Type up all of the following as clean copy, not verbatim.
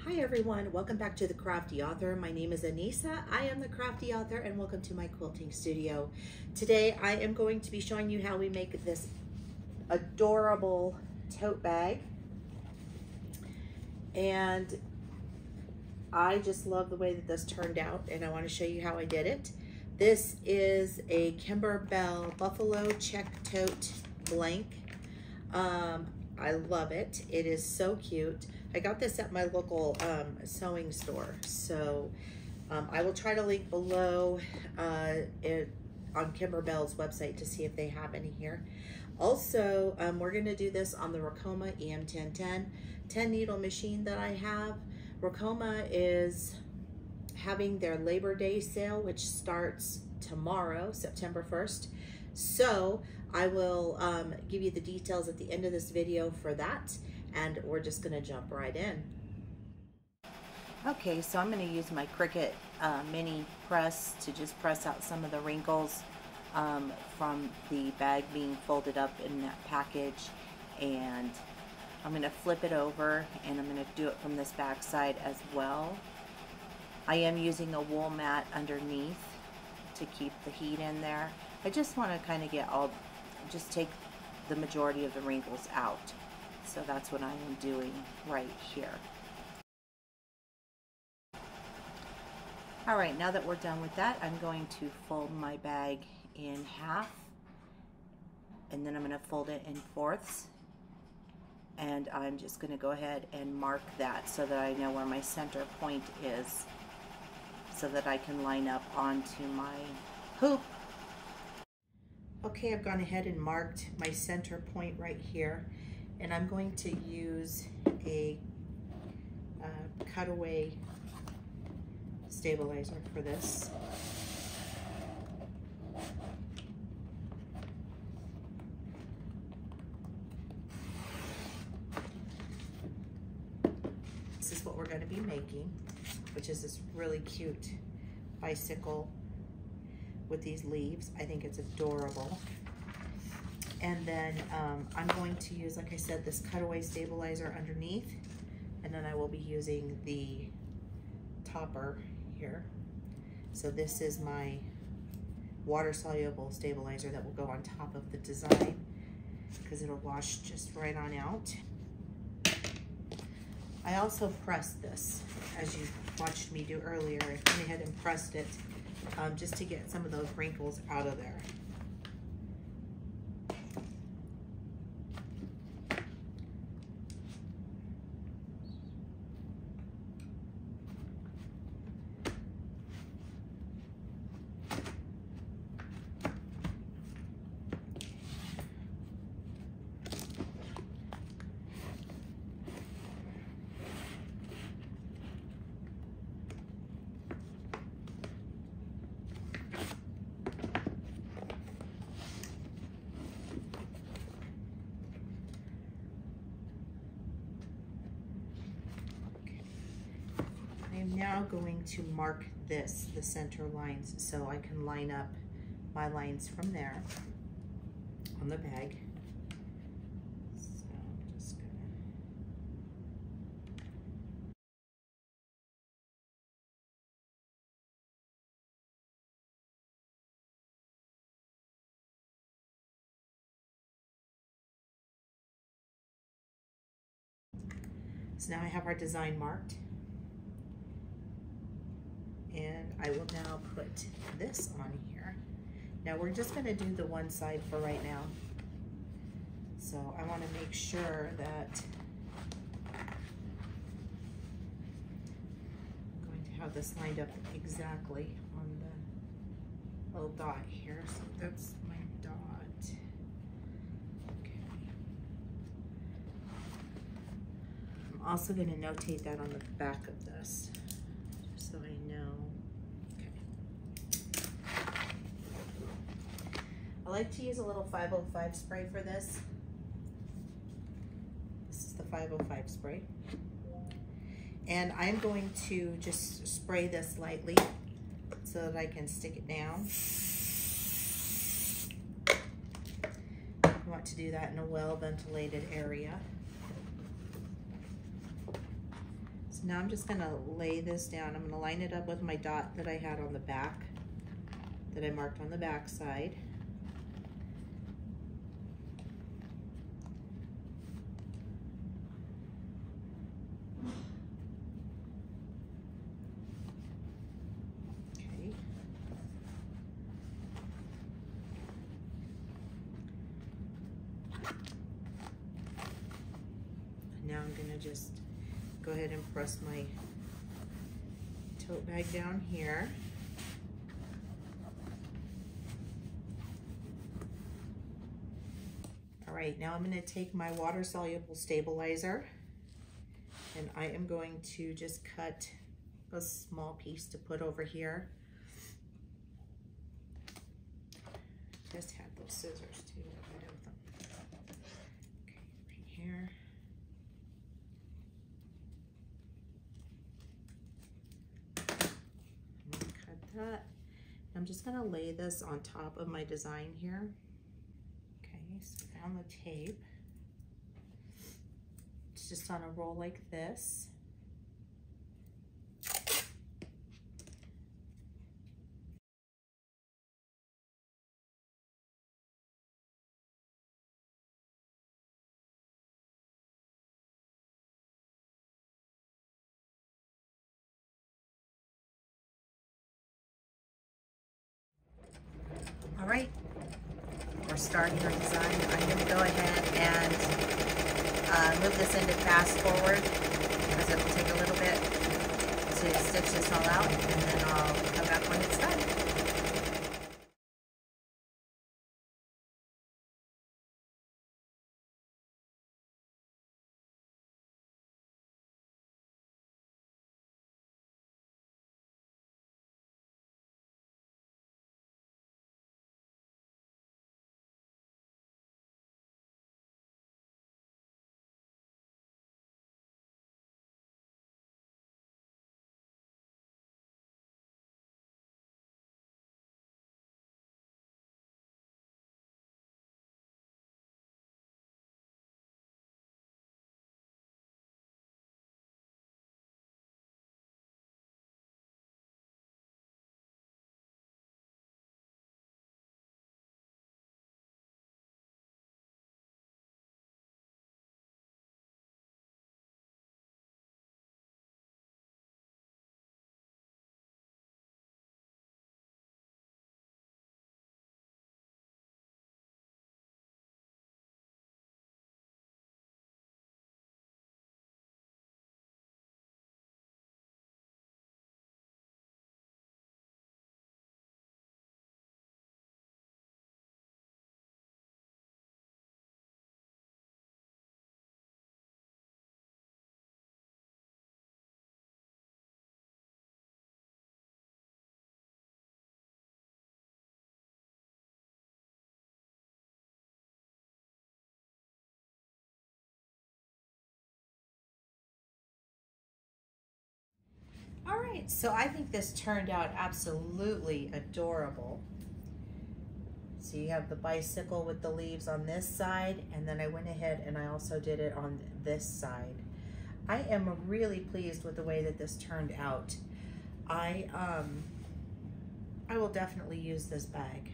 Hi everyone, welcome back to The Crafty Author. My name is Anissa. I am the Crafty Author and welcome to my quilting studio. Today I am going to be showing you how we make this adorable tote bag. And I just love the way that this turned out and I want to show you how I did it. This is a Kimberbell Buffalo Check Tote Blank. I love it. It is so cute. I got this at my local sewing store. So I will try to link below on Kimberbell's website to see if they have any here. Also, we're gonna do this on the Ricoma EM1010 10 needle machine that I have. Ricoma is having their Labor Day sale, which starts tomorrow, September 1st. So I will give you the details at the end of this video for that, and we're just gonna jump right in. Okay, so I'm gonna use my Cricut mini press to just press out some of the wrinkles from the bag being folded up in that package, and I'm gonna flip it over and I'm gonna do it from this back side as well. I am using a wool mat underneath to keep the heat in there. I just want to kind of get just take the majority of the wrinkles out. So that's what I am doing right here. Alright, now that we're done with that, I'm going to fold my bag in half, and then I'm going to fold it in fourths, and I'm just going to go ahead and mark that so that I know where my center point is, so that I can line up onto my hoop. Okay, I've gone ahead and marked my center point right here, and I'm going to use a cutaway stabilizer for this. This is what we're going to be making, which is this really cute bicycle with these leaves. I think it's adorable. And then I'm going to use, like I said, this cutaway stabilizer underneath, and then I will be using the topper here. So this is my water-soluble stabilizer that will go on top of the design because it'll wash just right on out. I also pressed this, as you watched me do earlier. I went ahead and pressed it just to get some of those wrinkles out of there. I'm now going to mark the center lines, so I can line up my lines from there on the bag. So I'm just gonna. So now I have our design marked. And I will now put this on here. Now we're just going to do the one side for right now. So I want to make sure that I'm going to have this lined up exactly on the little dot here. So that's my dot. Okay. I'm also going to notate that on the back of this, so I know. Okay. I like to use a little 505 spray for this. This is the 505 spray. And I'm going to just spray this lightly so that I can stick it down. You want to do that in a well-ventilated area. So now I'm just gonna lay this down. I'm gonna line it up with my dot that I had on the back, that I marked on the back side. Okay. Now I'm gonna just go ahead and press my tote bag down here. All right, now I'm gonna take my water soluble stabilizer and I am going to just cut a small piece to put over here. Just had those scissors too, I got them. Okay, right here. That. I'm just gonna lay this on top of my design here. Okay, so found the tape. It's just on a roll like this. All right, we're starting our design. I'm going to go ahead and move this into fast forward because it will take a little bit to stitch this all out, and then I'll come back when it's done. All right, so I think this turned out absolutely adorable. So you have the bicycle with the leaves on this side, and then I went ahead and I also did it on this side. I am really pleased with the way that this turned out. I will definitely use this bag.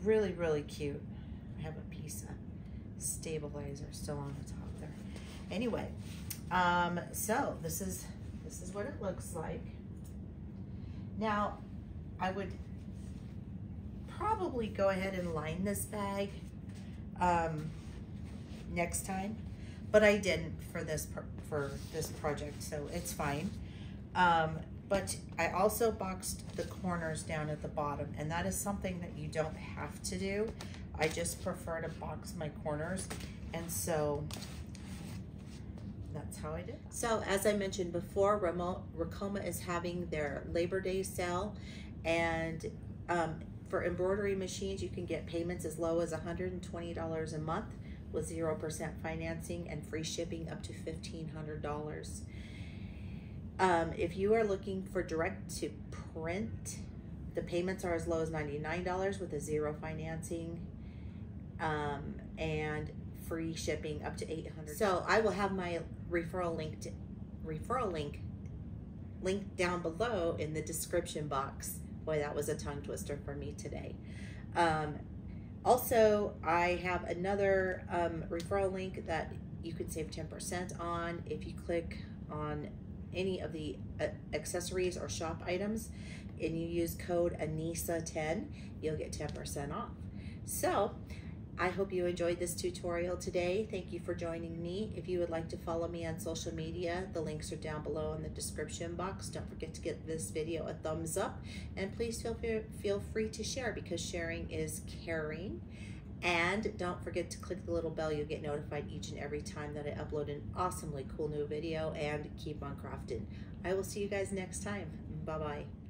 Really, really cute. I have a piece of stabilizer still on the top there. Anyway, so this is what it looks like. Now, I would probably go ahead and line this bag next time, but I didn't for this project, so it's fine. But I also boxed the corners down at the bottom, and that is something that you don't have to do. I just prefer to box my corners, and so that's how I did. So as I mentioned before, Ricoma is having their Labor Day sale, and for embroidery machines, you can get payments as low as $120 a month with 0% financing and free shipping up to $1,500. If you are looking for direct to print, the payments are as low as $99 with a 0 financing and free shipping up to $800. So I will have my referral link referral link down below in the description box. Boy, that was a tongue twister for me today. Also, I have another referral link that you can save 10% on if you click on any of the accessories or shop items and you use code ANISA10, you'll get 10% off. So I hope you enjoyed this tutorial today. Thank you for joining me. If you would like to follow me on social media, the links are down below in the description box. Don't forget to give this video a thumbs up, and please feel free to share, because sharing is caring. And don't forget to click the little bell. You'll get notified each and every time that I upload an awesomely cool new video. And keep on crafting. I will see you guys next time. Bye-bye.